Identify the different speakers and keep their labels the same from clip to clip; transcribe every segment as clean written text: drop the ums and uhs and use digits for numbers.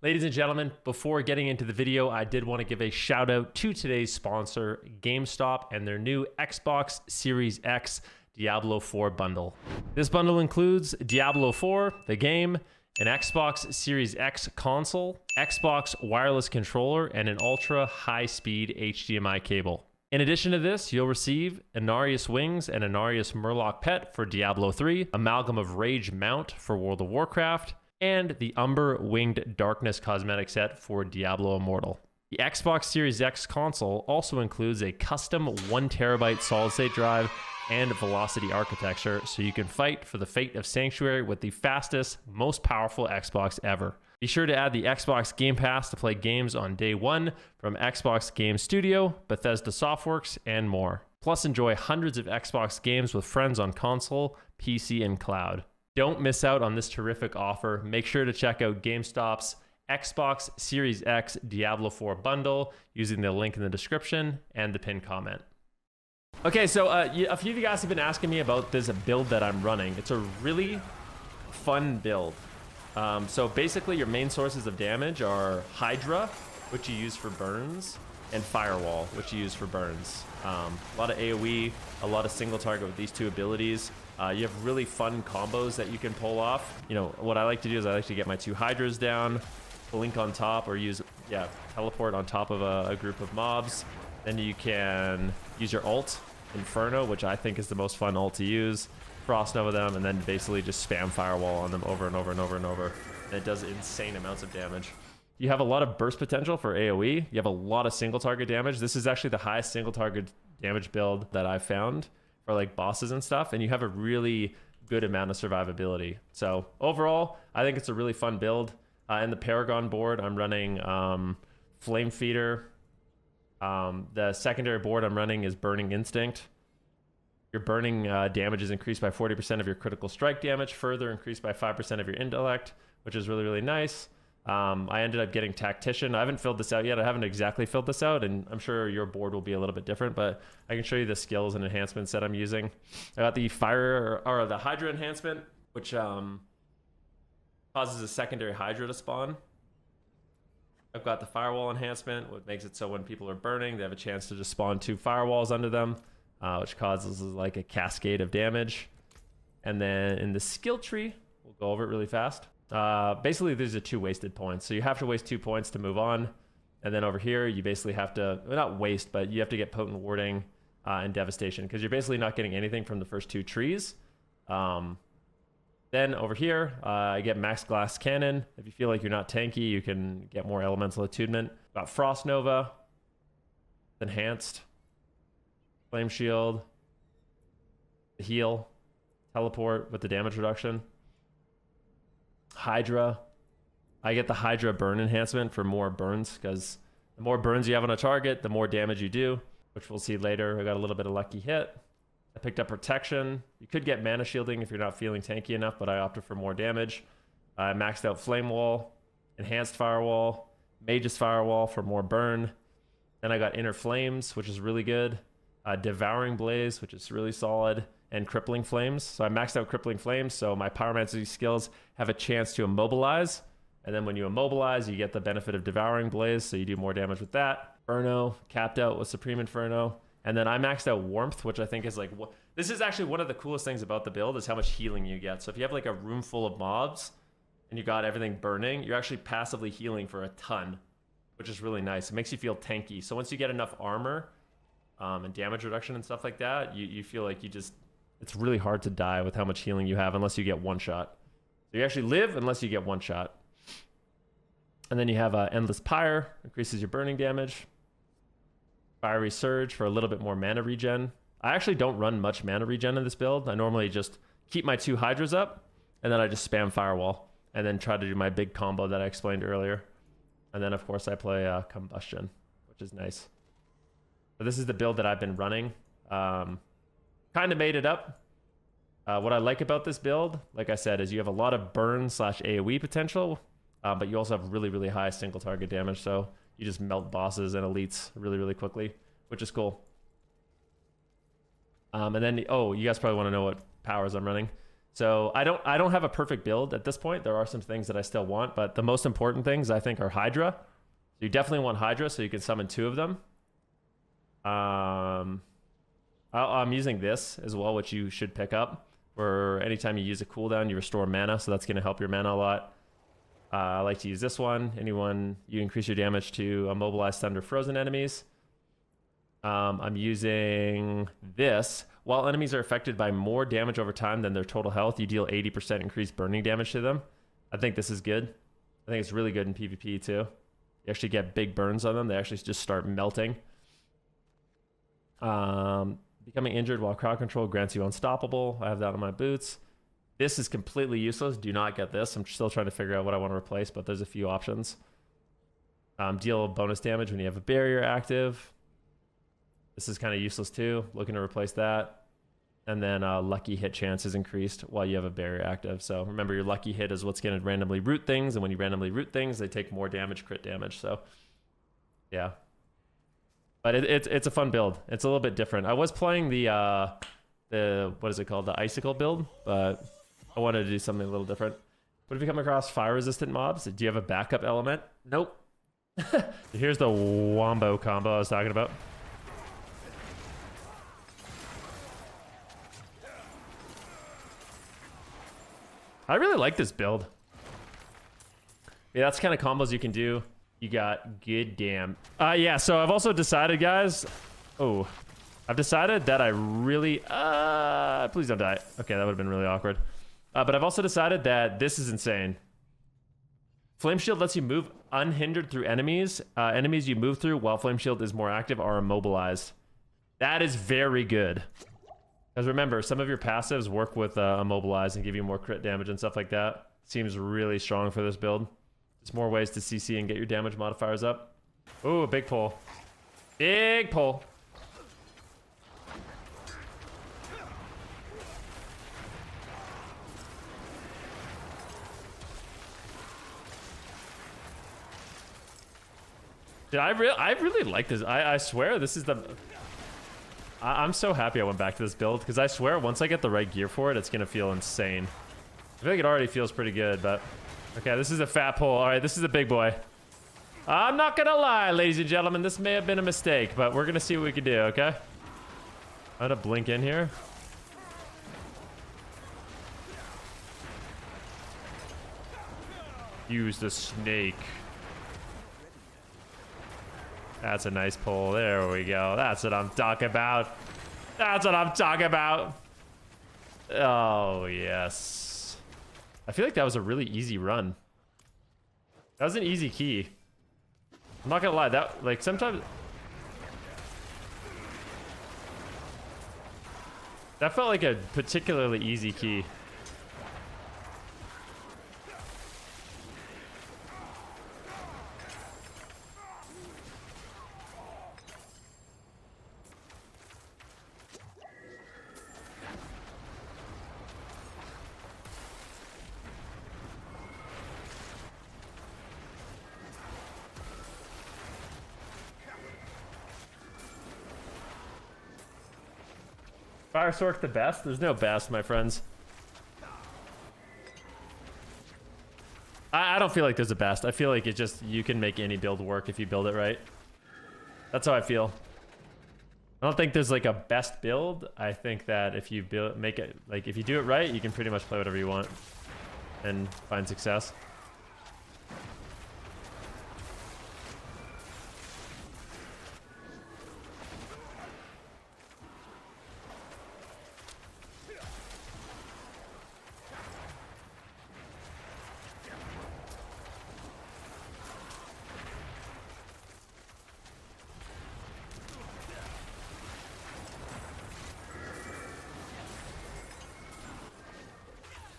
Speaker 1: Ladies and gentlemen, before getting into the video, I did want to give a shout out to today's sponsor, Gamestop, and their new Xbox Series X Diablo IV bundle. This bundle includes Diablo IV, the game, an Xbox Series X console, Xbox wireless controller, and an ultra high-speed HDMI cable. In addition to this, you'll receive Inarius Wings and Inarius Murloc Pet for Diablo 3, Amalgam of Rage Mount for World of Warcraft, and the Umber Winged Darkness cosmetic set for Diablo Immortal. The Xbox Series X console also includes a custom 1TB solid-state drive and velocity architecture, so you can fight for the fate of Sanctuary with the fastest, most powerful Xbox ever. Be sure to add the Xbox Game Pass to play games on day one from Xbox Game Studio, Bethesda Softworks, and more. Plus, enjoy hundreds of Xbox games with friends on console, PC, and cloud. Don't miss out on this terrific offer. Make sure to check out GameStop's Xbox Series X Diablo IV bundle using the link in the description and the pinned comment. Okay, so a few of you guys have been asking me about this build that I'm running. It's a really fun build. So basically your main sources of damage are Hydra, which you use for burns, and Firewall, which you use for burns. A lot of AoE, a lot of single target with these two abilities. You have really fun combos that you can pull off. You know, what I like to do is I like to get my two Hydras down, blink on top, or use, teleport on top of a group of mobs. Then you can use your ult, Inferno, which I think is the most fun ult to use. Frost Nova them, and then basically just spam Firewall on them over and over and over and over. And it does insane amounts of damage. You have a lot of burst potential for AoE. You have a lot of single target damage. This is actually the highest single target damage build that I've found for like bosses and stuff. And you have a really good amount of survivability. So overall, I think it's a really fun build. In the Paragon board, I'm running Flame Feeder. The secondary board I'm running is Burning Instinct. Your burning damage is increased by 40% of your critical strike damage, further increased by 5% of your intellect, which is really, really nice. I ended up getting Tactician. I haven't filled this out yet. I haven't exactly filled this out, and I'm sure your board will be a little bit different, but I can show you the skills and enhancements that I'm using. I got the the Hydra enhancement, which causes a secondary Hydra to spawn. I've got the Firewall enhancement, which makes it so when people are burning, they have a chance to just spawn two firewalls under them, which causes like a cascade of damage. And then in the skill tree, we'll go over it really fast. Basically, these are 2 wasted points. So you have to waste 2 points to move on. And then over here, you basically have to, well, not waste, but you have to get Potent Warding and Devastation, because you're basically not getting anything from the first 2 trees. Then over here, I get Max Glass Cannon. If you feel like you're not tanky, you can get more Elemental Attunement. Got Frost Nova, Enhanced, Flame Shield, Heal, Teleport with the damage reduction. Hydra. I get the Hydra burn enhancement for more burns, because the more burns you have on a target, the more damage you do, which we'll see later. I got a little bit of lucky hit. I picked up Protection. You could get Mana Shielding if you're not feeling tanky enough, but I opted for more damage. I maxed out Flame Wall, Enhanced Firewall, Mage's Firewall for more burn. Then I got Inner Flames, which is really good. Devouring Blaze, which is really solid. And Crippling Flames. So I maxed out Crippling Flames, so my Pyromancy skills have a chance to immobilize. And then when you immobilize, you get the benefit of Devouring Blaze, so you do more damage with that. Inferno, capped out with Supreme Inferno. And then I maxed out Warmth, which I think is like, this is actually one of the coolest things about the build, is how much healing you get. So if you have like a room full of mobs and you got everything burning, you're actually passively healing for a ton, which is really nice. It makes you feel tanky. So once you get enough armor and damage reduction and stuff like that, you feel like it's really hard to die with how much healing you have unless you get one shot. So you actually live unless you get one shot. And then you have Endless Pyre, increases your burning damage. Fiery Surge for a little bit more mana regen. I actually don't run much mana regen in this build. I normally just keep my 2 Hydras up, and then I just spam Firewall, and then try to do my big combo that I explained earlier. And then, of course, I play Combustion, which is nice. So this is the build that I've been running. Kind of made it up. What I like about this build, like I said, is you have a lot of burn / AoE potential, but you also have really, really high single target damage. So you just melt bosses and elites really, really quickly, which is cool. And then, oh, you guys probably want to know what powers I'm running. So I don't have a perfect build at this point. There are some things that I still want, but the most important things I think are Hydra. You definitely want Hydra so you can summon 2 of them. I'm using this as well, which you should pick up. Where anytime you use a cooldown, you restore mana, so that's going to help your mana a lot. I like to use this one. You increase your damage to immobilized, stunned, or frozen enemies. I'm using this. While enemies are affected by more damage over time than their total health, you deal 80% increased burning damage to them. I think this is good. I think it's really good in PvP too. You actually get big burns on them. They actually just start melting. Becoming injured while crowd control grants you unstoppable. I have that on my boots. This is completely useless. Do not get this. I'm still trying to figure out what I want to replace, but there's a few options. Deal bonus damage when you have a barrier active. This is kind of useless too. Looking to replace that. And then lucky hit chance is increased while you have a barrier active. So remember, your lucky hit is what's going to randomly root things. And when you randomly root things, they take more damage, crit damage. So yeah. But it's a fun build. It's a little bit different. I was playing the what is it called? The icicle build, but I wanted to do something a little different. What if you come across fire resistant mobs? Do you have a backup element? Nope. Here's the wombo combo I was talking about. I really like this build. Yeah, that's the kind of combos you can do. You got good damn. Yeah, so I've also decided, guys. Oh, I've decided that I really... please don't die. Okay, that would have been really awkward. But I've also decided that this is insane. Flame Shield lets you move unhindered through enemies. Enemies you move through while Flame Shield is more active are immobilized. That is very good. Because remember, some of your passives work with immobilize and give you more crit damage and stuff like that. Seems really strong for this build. There's more ways to CC and get your damage modifiers up. Ooh, a big pull. Big pull. Dude, I really like this. I swear this is the... I'm so happy I went back to this build, because I swear once I get the right gear for it, it's going to feel insane. I feel like it already feels pretty good, but... Okay, this is a fat pull. All right, this is a big boy. I'm not going to lie, ladies and gentlemen. This may have been a mistake, but we're going to see what we can do, okay? I'm going to blink in here. Use the snake. That's a nice pull. There we go. That's what I'm talking about. That's what I'm talking about. Oh, yes. I feel like that was a really easy run. That was an easy key. I'm not gonna lie. That, like, sometimes... That felt like a particularly easy key. Fire Sorc the best? There's no best, my friends. I don't feel like there's a best. I feel like it just, you can make any build work if you build it right. That's how I feel. I don't think there's like a best build. I think that if you make it, like if you do it right, you can pretty much play whatever you want and find success.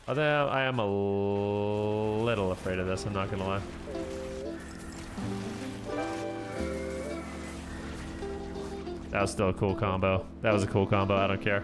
Speaker 1: Although I am a little afraid of this, I'm not gonna lie. That was still a cool combo. That was a cool combo, I don't care.